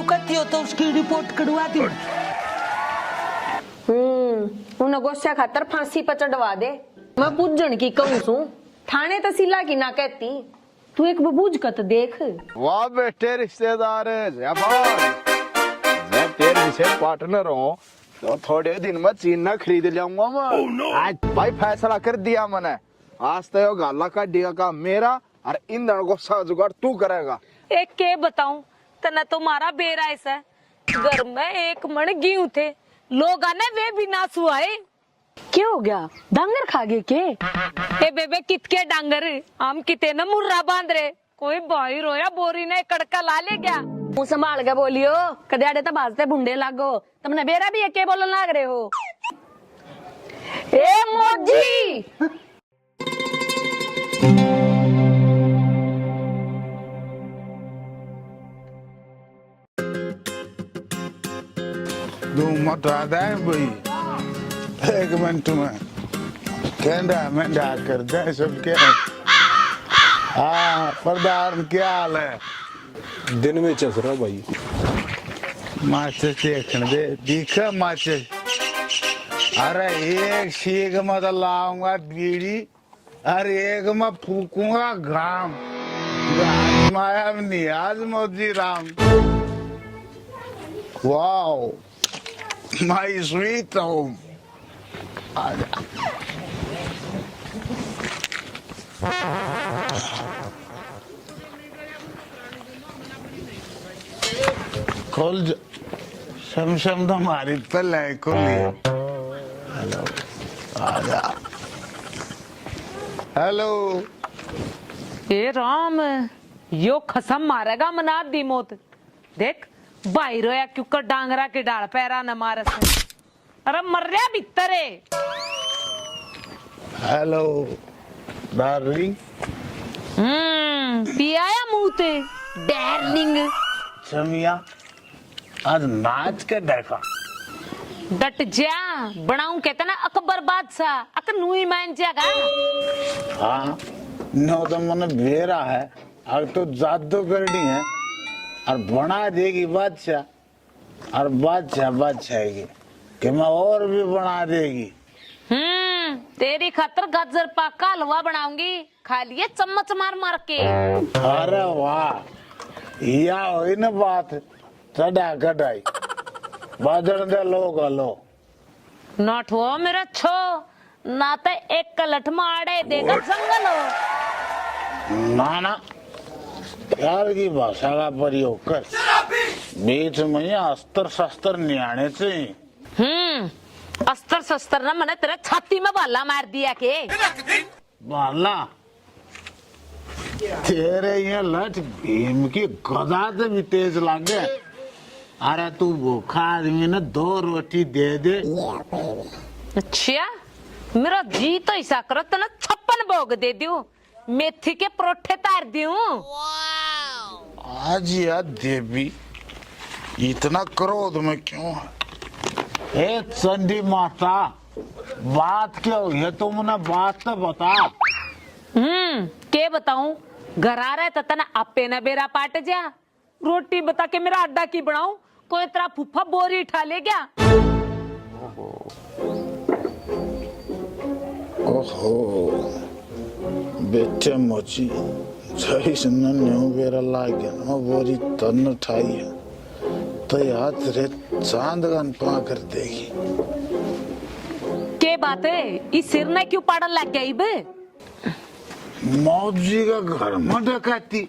कहती हो तो उसकी रिपोर्ट करवा दी। उन्हें गोस्या खातर फांसी पर चढ़वा दे। मैं पूजन की कहूँ सू थाने तहसीला की ना कहती। तू एक बबूझ कत देख। वाह बेटे रिश्तेदार तेरे से पार्टनर हो तो थोड़े दिन में चीन ना खरीद लाऊंगा मैं। oh, no. आज भाई फैसला कर दिया मैंने। आज तो गाला का डिगा का मेरा और ईंधन को सब जुगाड़ तू करेगा। एक के बताऊं तना तुम्हारा बेरा ऐसा घर में एक मन गेहूं थे लोग आने वे भी ना सुआए। क्या हो गया? डांगर खा गए के? ए बेबे कितके डांगर हम किते न मुर्रा बांध रहे कोई भाई रोया बोरी ने कड़का ला ले क्या? मुंह संभाल के बोलियो कद्याड़े तो बाजते भुंडे लागो। तुमने बेरा भी एक बोलन लाग रहे हो। ए मोजी दो मटा दे भाई। एक मिनट में कहना मैं कर दे सब क्या। हाँ प्रधान क्या हाल है? दिन में चल रहा भाई। माचिस देखने दे दिखा माचिस। अरे एक शीख में तो लाऊंगा बीड़ी और एक में फूकूंगा घाम। माया नियाज मोदी राम। Wow my sweet home. आजा खोल शमशम तो हमारी पहले खोली। हेलो आजा। हेलो ए राम यो खसम मारेगा मना दी मौत। देख भाई रोया क्यों कर डांगरा के डाल पैरा न मारस। अरे मर रहा भीतरे। Hello darling. पियाया मुंह ते डार्लिंग। समिया आज नाच के देखा। डट जा बनाऊं कहते ना अकबर बादशाह अक नुई मान जागा। हाँ नो तो मन बेरा है अब तो जादू करनी है और बना देगी बादशाह और बादशाह बादशाह कि मैं और भी बना देगी। तेरी खातर गाजर पाक का हलवा बनाऊंगी खा लिए चम्मच मार मार के। अरे वाह या हुई ना बात चढ़ा कटाई बादल दे लोग लो नॉट हो मेरा छो ना तो एक कलट मारे देगा जंगल हो। ना ना प्यार की भाषा का प्रयोग कर बीच में अस्त्र शस्त्र नियाने से। अस्तर शस्त्र ना मैंने तेरे छाती में बाला मार दिया के। बाला तेरे ये लठ भीम की गदा से भी तेज लागे। अरे तू भूखा आदमी ने 2 रोटी दे दे। अच्छा मेरा जी तो ऐसा करो तो ना 56 भोग दे दूं मेथी के परोठे तार दूं। आज यार देवी इतना क्रोध में क्यों है? हे चंडी माता बात क्या हुई है तुमने बात तो बता। के बताऊं घर आ रहा है तना आपे न बेरा पाट जा। रोटी बता के मेरा अड्डा की बनाऊं कोई तेरा फूफा बोरी उठा ले गया। ओहो बेटे मोची सही सुनने न्यू बेरा लाग गया ना बोरी तन उठाई है तो याद रे चांद गन पा कर देगी। के बात है इस सिर ने क्यों पाड़न लग गया इबे? मौजी का घर में डकैती।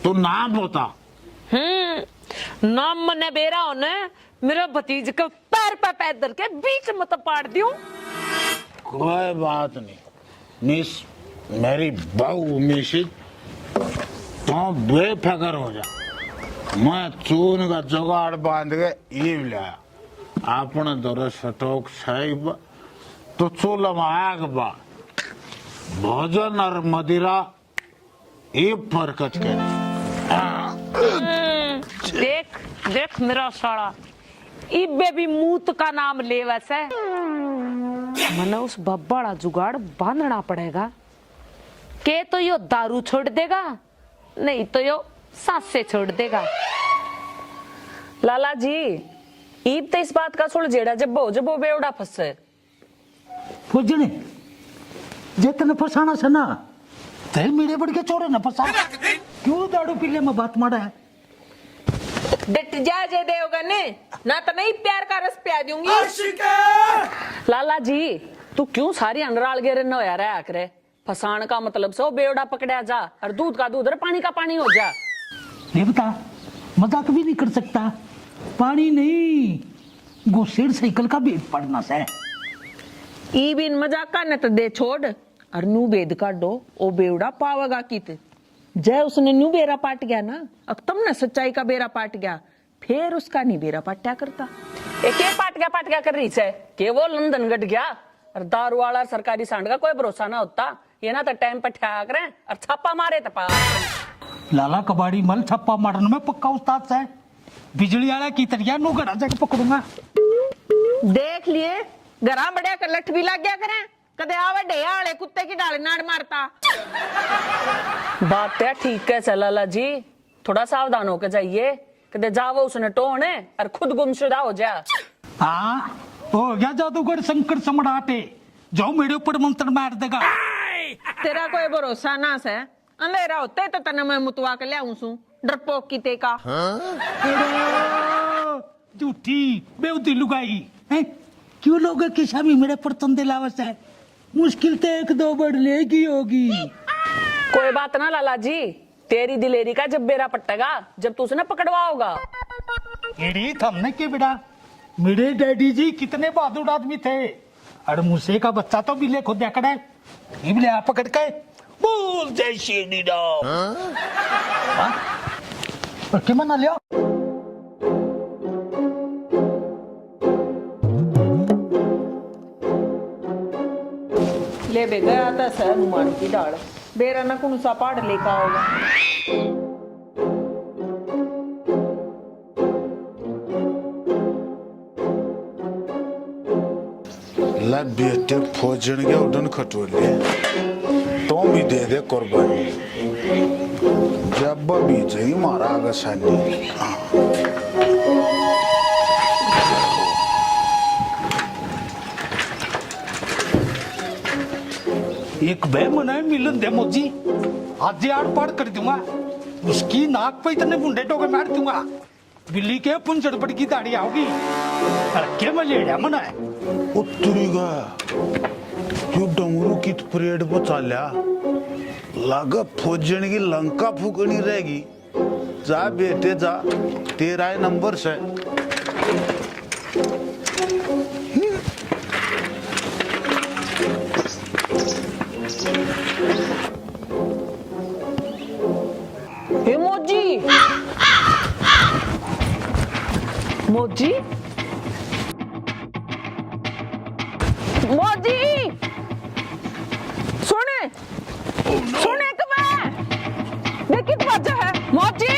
तू नाम बता। नाम मने बेरा होने मेरा भतीज के पैर पे पैर धर के बीच में तो पाड़ दूं। कोई बात नहीं मिस मेरी बहू मिसी तो बेफिक्र हो जा। मैं चून का जुगाड़ बांध के ईव लाया आपने दर सटोक साहिब तो चूल्हा में आग बा भोजन और मदिरा ये फरकत के। देख देख मेरा साला इबे भी मूत का नाम ले वैसे मने उस बब्बड़ा जुगाड़ बांधना पड़ेगा। के तो यो दारू छोड़ देगा नहीं तो यो सांसें छोड़ देगा। लाला जी ईब तो इस बात का सुलझेड़ा जब वो बेवड़ा फंसे फौजने जितने फसाना से ना ते मेरे बढ़ के चोरे ना फसा क्यों दारू पीले में बात मारा है डट जा जय देवगन ना तो नहीं प्यार का रस पिया दूंगी। लाला जी तू क्यों सारी अनराल गेरे न होया रहा करे फसान का मतलब सो बेवड़ा पकड़ा जा और दूध का दूध और पानी का पानी हो जा। ये बता मजाक भी नहीं कर सकता पानी नहीं गोसेड़ साइकिल का बेद पड़ना से ई बिन मजाक का न तो दे छोड़ और नू बेद का दो ओ बेवड़ा पावेगा कित जय उसने नू बेरा पाट गया ना अब तुम ना सच्चाई का बेरा पाट गया फिर उसका नहीं बेरा पाट्या करता। एक पाट गया कर रही है कि वो लंदन गट गया और दारू वाला सरकारी सांड का कोई भरोसा ना होता ये ना तो टाइम पर ठा करें और छापा मारे तो लाला कबाड़ी मल छप्पा मारने में पक्का उस्ताद है बिजली वाला की तरिया नू घड़ा जाके पकड़ूंगा। देख लिए घरा बढ़िया कर लठ भी लग गया करें कदे आवे ढेया वाले कुत्ते की डाल नाड़ मारता। बात है ठीक है लाला जी थोड़ा सावधान होकर जाइए कदे जावो उसने टोने और खुद गुमशुदा हो जा। हाँ हो गया जादूगर संकट सम्राटे जो मेरे ऊपर मंत्र मार देगा। तेरा कोई भरोसा ना से अंधेरा होते तो तने मैं मुतवा के लियाऊं सू डरपोक की ते का झूठी बेउती लुगाई हैं क्यों लोग के शामी मेरे पर तंदे लावस है मुश्किल तो एक दो बढ़ लेगी होगी। कोई बात ना लाला जी तेरी दिलेरी का जब बेरा पट्टेगा जब तू उसे पकड़वाओगा। एड़ी थमने के बेटा मेरे डैडी जी कितने बहादुर आदमी थे और मूसे का बच्चा तो बिले खुद देखड़ा है बिले आप पकड़ के बोल जय श्री राम क्या मना लिया। ले बे गया था सर हनुमान की डाल बेरा ना कौन सा पहाड़ लेकर आओगा। ला बेटे फौजन के उड़न खटोले तो भी दे दे कुर्बानी जब भी जई मारा गसानी। एक बे मना मिलन दे मोजी आज आड़ पाड़ कर दूंगा उसकी नाक पे इतने बुंडे टोके मार दूंगा बिल्ली के पुंजड़ पड़ की दाढ़ी आओगी क्या मैं लेड़ा मना है उत्तरीगा जो डमरू की परेड पर चाल्या लागा फौजन की लंका फूकनी रहेगी जा बेटे जा तेरा नंबर से। हे मोजी मोजी मोजी सुने सुने कब देखी तो वजह है मोजी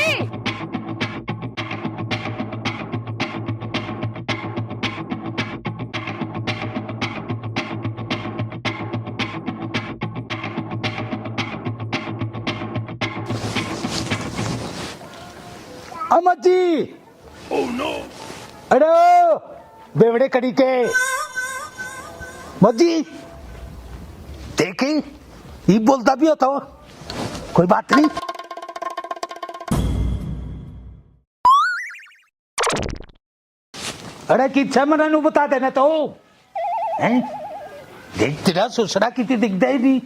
अमत जी अरे बेवड़े कड़ी के मोजी देखी ये बोलता भी होता हो कोई बात नहीं। अरे किच्छा मना नु बता देना तो हैं देख तेरा ससुरा कितनी दिखता ही नहीं।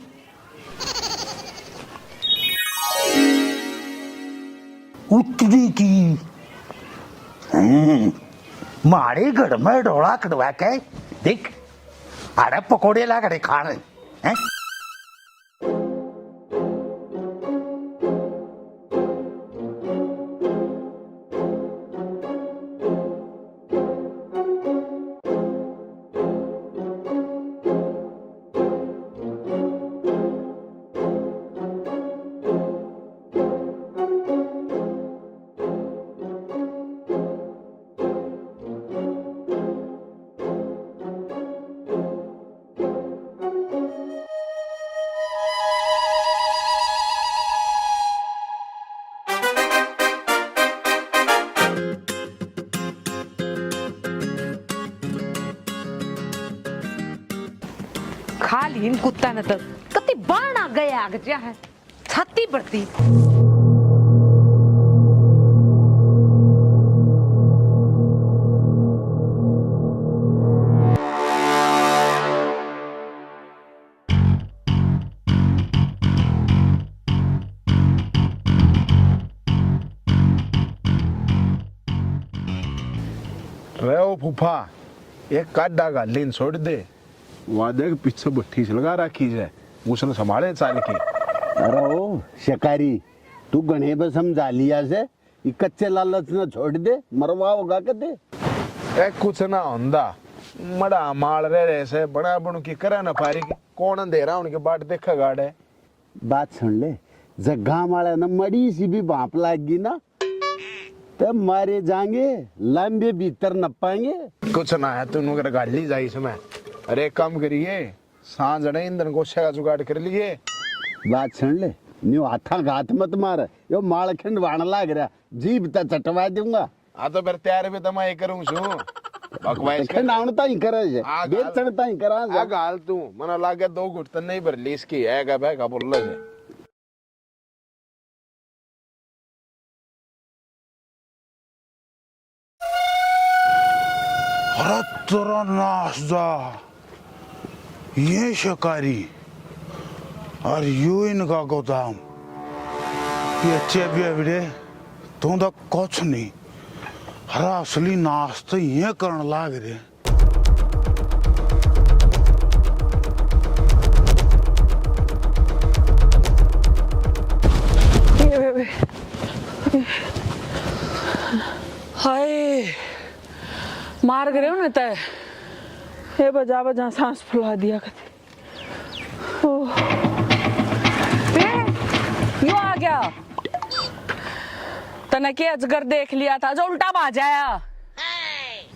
उतरी की मारे घर में डोला कटवा के देख अरे पकोड़े ला करे खाने हैं। खाली इन कुत्ता ने तो कति बाणा गया आग जा है छाती बढ़ती। रे ओ फूफा एक काटा गालीन छोड़ दे वादे के पीछे बट्ठी से लगा रखी है उसने संभाले चाल की। अरे ओ शिकारी तू गणे पे समझा लिया से ये कच्चे लालच न छोड़ दे मरवा होगा कदे ए कुछ ना होंदा मड़ा माल रहे से बना बणु की करा ना पारी की कौन दे रहा उनके बाट देखा गाड़े। बात सुन ले जगह वाले न मड़ी सी भी भाप लागी ना तब मारे जाएंगे लंबे भीतर न पाएंगे। कुछ ना है तू नुकर गाली जाई इसमें। अरे एक काम करिए सांझ ने ईंधन गोशे का जुगाड़ कर लिए। बात सुन ले न्यू हाथा घात मत मार यो मालखंड वाण लाग रहा जीभ ता चटवा दूंगा। आ तो फिर तैयार भी तमा करूं छु बकवास कर नाउन ता ही करे जे बेचण ता ही करा आ गाल तू मना लागे दो घुटन नहीं भर ली इसकी है का भाई का बोल ले। अरे तेरा नाश्ता ये शिकारी और यू इनका गोदाम ये चेबिया बिड़े तू तो कुछ नहीं हरा असली नाश्ता ये करने लाग रहे। हाय मार गए हो ना तय ये बजा बजा सांस फुला दिया कते। यो आ गया तने के अजगर देख लिया था जो उल्टा भाजाया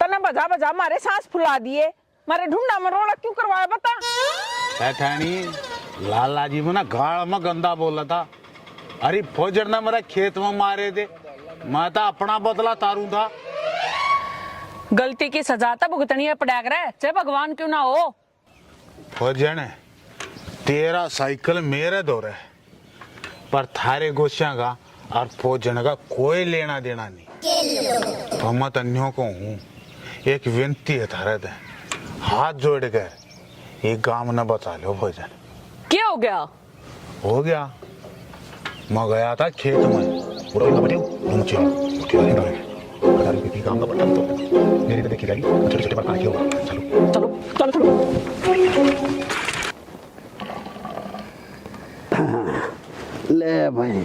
तने बजा बजा मारे सांस फुला दिए मारे ढूंढा में रोड़ा क्यों करवाया बता। ठाणी लाला जी में ना गाल में गंदा बोला था। अरे फौजर ने मेरा खेत में मारे थे मैं तो अपना बदला तारू था। गलती की सजा तो भुगतनी है पड़ा कर चाहे भगवान क्यों ना हो। फौजन तेरा साइकिल मेरे दौर है पर थारे गोशिया का और फौजन का कोई लेना देना नहीं। तो मैं तन्यों को हूँ एक विनती है थारे दे हाथ जोड़ कर ये गांव न बचा लो फौजन। क्या हो गया? हो गया मैं गया था खेत में पूरा इतना बटियो नीचे उठियो नहीं रहे अगर किसी काम का बटन तो मेरी तो देखी जाएगी छोटे छोटे पर काट हो। चलो चलो चलो चलो ले भाई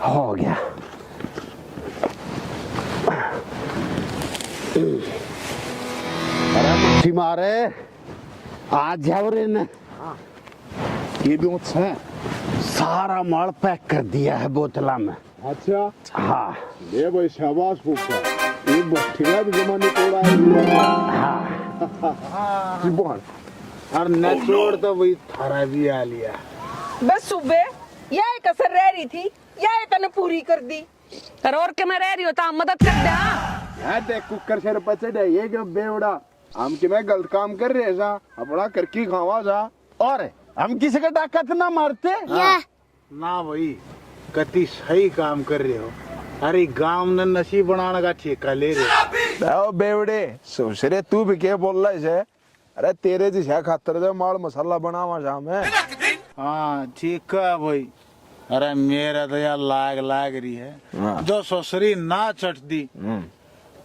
हो गया। अरे मुट्ठी मारे आज जाओ रे न ये भी मुझसे सारा माल पैक कर दिया है बोतला में। अच्छा हाँ ये भाई शाबाश फूफा ये बट्ठिया भी जमाने तोड़ा है। हाँ जीवन और नचोड़ तो वही थारा भी आ लिया। बस सुबह यह कसर रह रही थी यह तने पूरी कर दी। और के मैं रह रही होता मदद कर दे। है देख कुकर सिर पर चढ़े ये जो बेवड़ा हम कि मैं गलत काम कर रहे जा अपना करके खावा जा और हम किसी का डाकत ना मारते। ना भाई कति सही काम कर रहे हो। अरे गांव ने नसीब बनाने का ठेका ले रहे ओ बेवड़े सोचरे तू भी क्या बोल रहा है। अरे तेरे जैसा खातर जो माल मसाला बनावा जा मैं। हाँ ठीक है भाई। अरे मेरा तो यार लाग लाग रही है जो ससुरी ना चट दी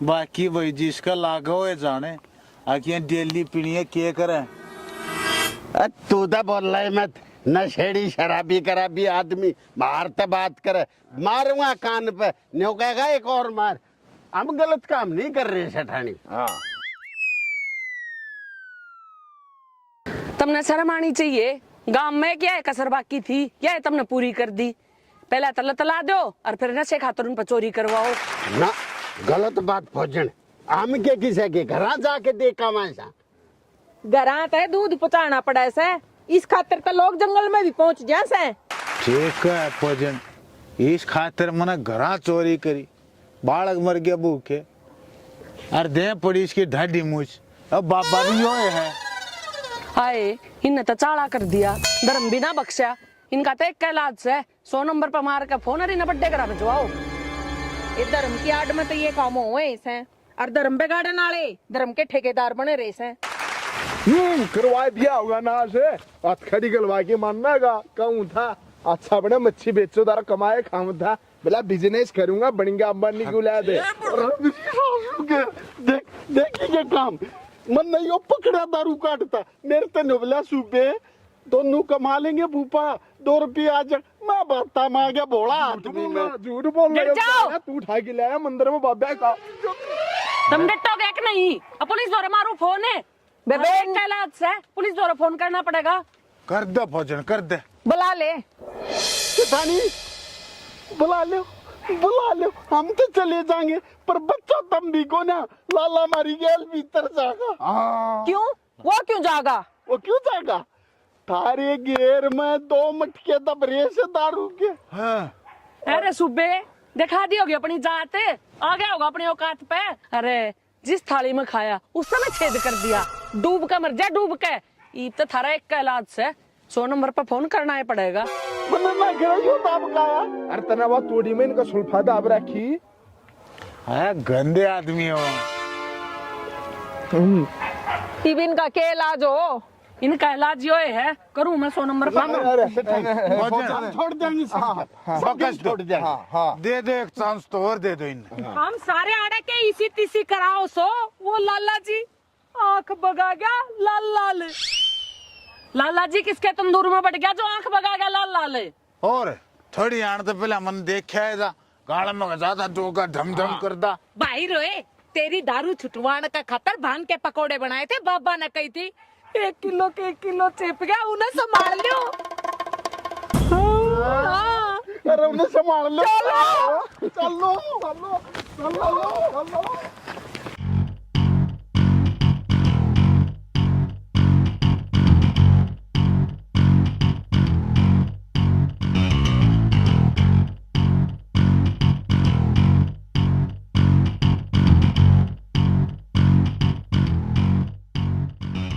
बाकी भाई जिसका लागा हुए जाने आखियां डेली पीनी है क्या करे। तू तो बोल रहा है मत नशेड़ी शराबी कराबी आदमी बाहर तो बात करे मारूंगा कान पे न्यू कहेगा एक और मार। हम गलत काम नहीं कर रहे सेठानी। हाँ तुमने शर्म आनी चाहिए। गांव में क्या है कसर बाकी थी क्या है तुमने पूरी कर दी। पहले तला तला दो और फिर नशे खातर उन पर चोरी करवाओ ना गलत बात भोजन हम के किसे के घर जाके देखा वैसा घरा तय दूध पहुंचाना पड़ा से इस खातिर तो लोग जंगल में भी पहुंच जा से। ठीक है भोजन इस खातिर मैंने घरा चोरी करी बालक मर गया भूखे और दे पड़ी इसकी ढाडी मूछ अब बाबा भी यो है हाय इन्हें तो चाला कर दिया, धर्म भी ना बख्शा। इनका तो एक कैलाज से 100 नंबर पर मार के फोन और इन्हें बड्डे करा भिजवाओ। ये धर्म की आड़ में तो ये काम हुए हैं और धर्म बिगाड़ने वाले धर्म के ठेकेदार बने रहे हैं। करवाए दिया होगा ना से हथखड़ी गलवा के मानना का कहूँ था अच्छा बने मच्छी बेचो तारा कमाए खाऊं था बोला बिजनेस करूंगा बढ़िया अंबानी को ला दे देख देखिए काम मन नहीं हो पकड़ा दारू काटता मेरे तो नुबला सूबे दोनों कमा लेंगे भूपा 2 रुपये आज मैं बता मां गया भोला आदमी में झूठ बोल गिर जाओ। रहा तू उठा के लाया मंदिर में बाबा का तुम डटोगे कि नहीं? अब पुलिस द्वारा मारू फोन है बेबे, एक कैलाज से पुलिस द्वारा फोन करना पड़ेगा। कर दे भोजन कर दे। बुला ले धानी बुला लो हम तो चले जाएंगे पर बच्चा तम भी को ना लाला मारी गेल भीतर जाएगा। क्यों? वो क्यों जागा? वो क्यों जाएगा? थारे घेर में 2 मटके दबरे से दारू के। अरे सुबे दिखा दी होगी अपनी जात, आ गया होगा अपनी औकात पे। अरे जिस थाली में खाया उस समय छेद कर दिया, डूब के मर जा डूब के। ईब तो थारा एक कैलाज से 100 नंबर पर फोन करना ही पड़ेगा। मतलब मैं गिरा यूं दाब गाया। अरे तना वो तोड़ी में इनका सुल्फा दाब रखी है गंदे आदमी हो। टिबिन का के इलाज हो? इनका इलाज यो है करूं मैं 100 नंबर पर। भोजन छोड़ देंगे बकस दो। छोड़ देंगे। दे दे एक चांस तो और दे दो इन्हें। हम सारे आड़े के इसी तीसी कराओ सो। वो लाला जी आंख बगा गया लाल लाल। लाला जी किसके तंदूर में बैठ गया जो आंख बगा गया लाल लाल? और थोड़ी आण तो पहले मन देखा है गाड़ा में ज्यादा जोगा धम धम करदा। भाई रोए तेरी दारू छुटवाने का खातर भांग के पकोड़े बनाए थे बाबा ने कही थी। 1 किलो के 1 किलो चिप गया, उन्हें संभाल लो। अरे उन्हें संभाल लो। चलो